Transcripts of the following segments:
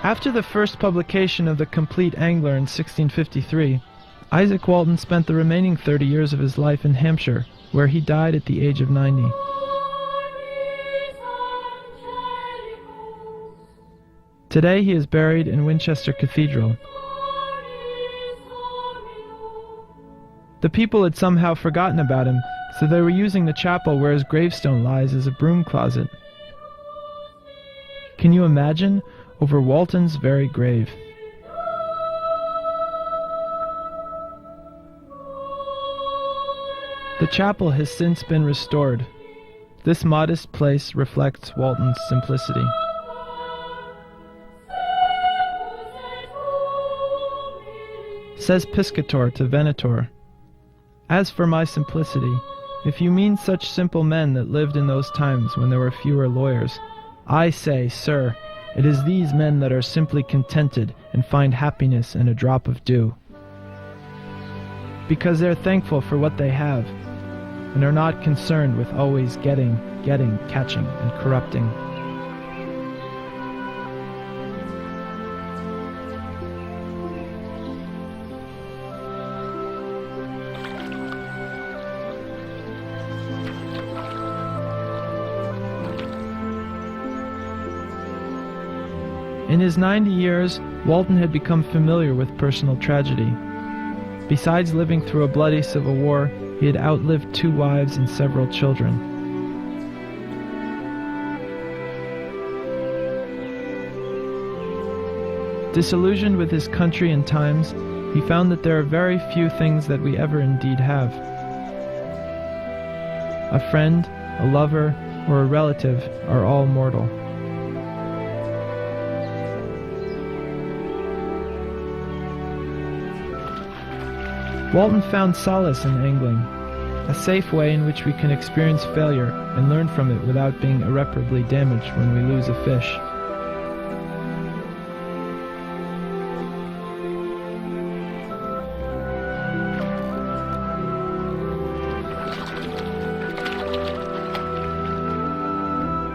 After the first publication of the Compleat Angler in 1653, Isaac Walton spent the remaining 30 years of his life in Hampshire, where he died at the age of 90. Today he is buried in Winchester Cathedral. The people had somehow forgotten about him, so they were using the chapel where his gravestone lies as a broom closet. Can you imagine? Over Walton's very grave. The chapel has since been restored. This modest place reflects Walton's simplicity. Says Piscator to Venator, "As for my simplicity, if you mean such simple men that lived in those times when there were fewer lawyers, I say, sir, it is these men that are simply contented and find happiness in a drop of dew. Because they're thankful for what they have, and are not concerned with always getting, catching, and corrupting." In his 90 years, Walton had become familiar with personal tragedy. Besides living through a bloody civil war, he had outlived 2 wives and several children. Disillusioned with his country and times, he found that there are very few things that we ever indeed have. A friend, a lover, or a relative are all mortal. Walton found solace in angling, a safe way in which we can experience failure and learn from it without being irreparably damaged when we lose a fish.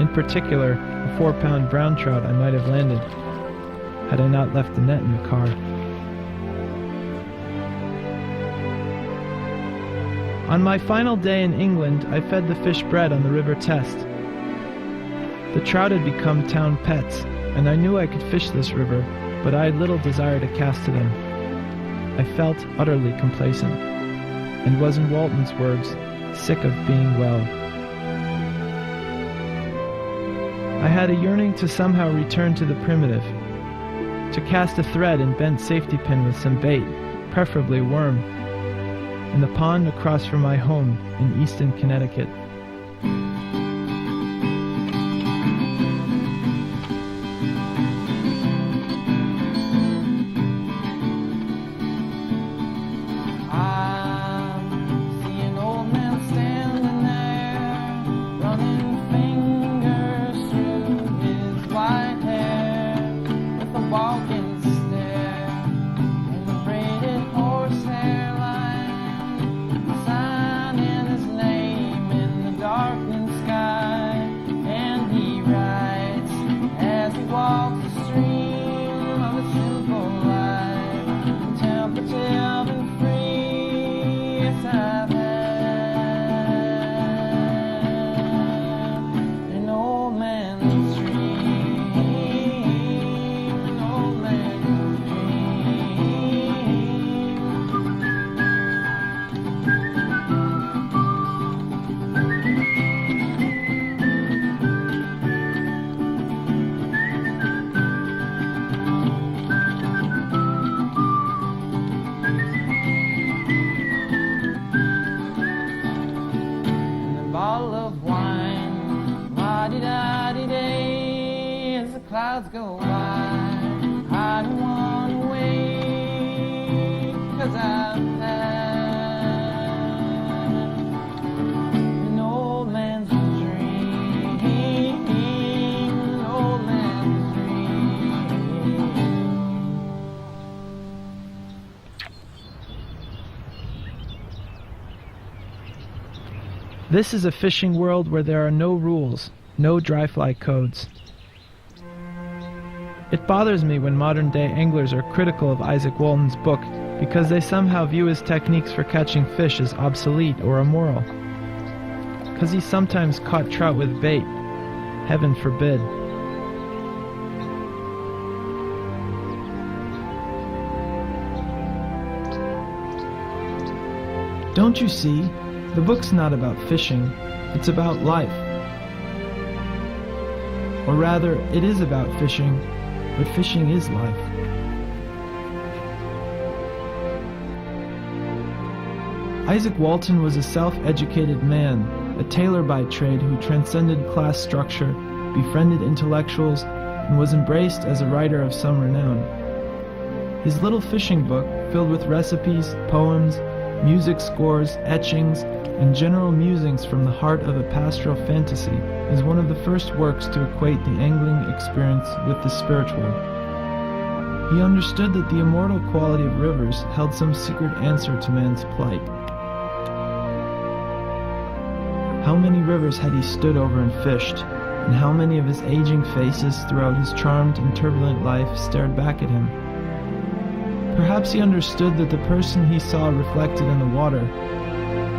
In particular, a 4-pound brown trout I might have landed had I not left the net in the car. On my final day in England, I fed the fish bread on the River Test. The trout had become town pets, and I knew I could fish this river, but I had little desire to cast to them. I felt utterly complacent, and was, in Walton's words, sick of being well. I had a yearning to somehow return to the primitive, to cast a thread and bent safety pin with some bait, preferably worm, in the pond across from my home in Easton, Connecticut. Clouds go by, I don't want to wait, 'cause I've had an old man's dream, an old man's dream. This is a fishing world where there are no rules, no dry fly codes. It bothers me when modern-day anglers are critical of Isaac Walton's book because they somehow view his techniques for catching fish as obsolete or immoral. Because he sometimes caught trout with bait. Heaven forbid. Don't you see? The book's not about fishing. It's about life. Or rather, it is about fishing, but fishing is life. Isaac Walton was a self-educated man, a tailor by trade who transcended class structure, befriended intellectuals, and was embraced as a writer of some renown. His little fishing book, filled with recipes, poems, music scores, etchings, and general musings from the heart of a pastoral fantasy, is one of the first works to equate the angling experience with the spiritual. He understood that the immortal quality of rivers held some secret answer to man's plight. How many rivers had he stood over and fished, and how many of his aging faces throughout his charmed and turbulent life stared back at him? Perhaps he understood that the person he saw reflected in the water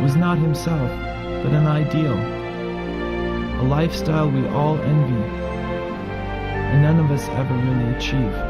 was not himself, but an ideal, a lifestyle we all envy, and none of us ever really achieve.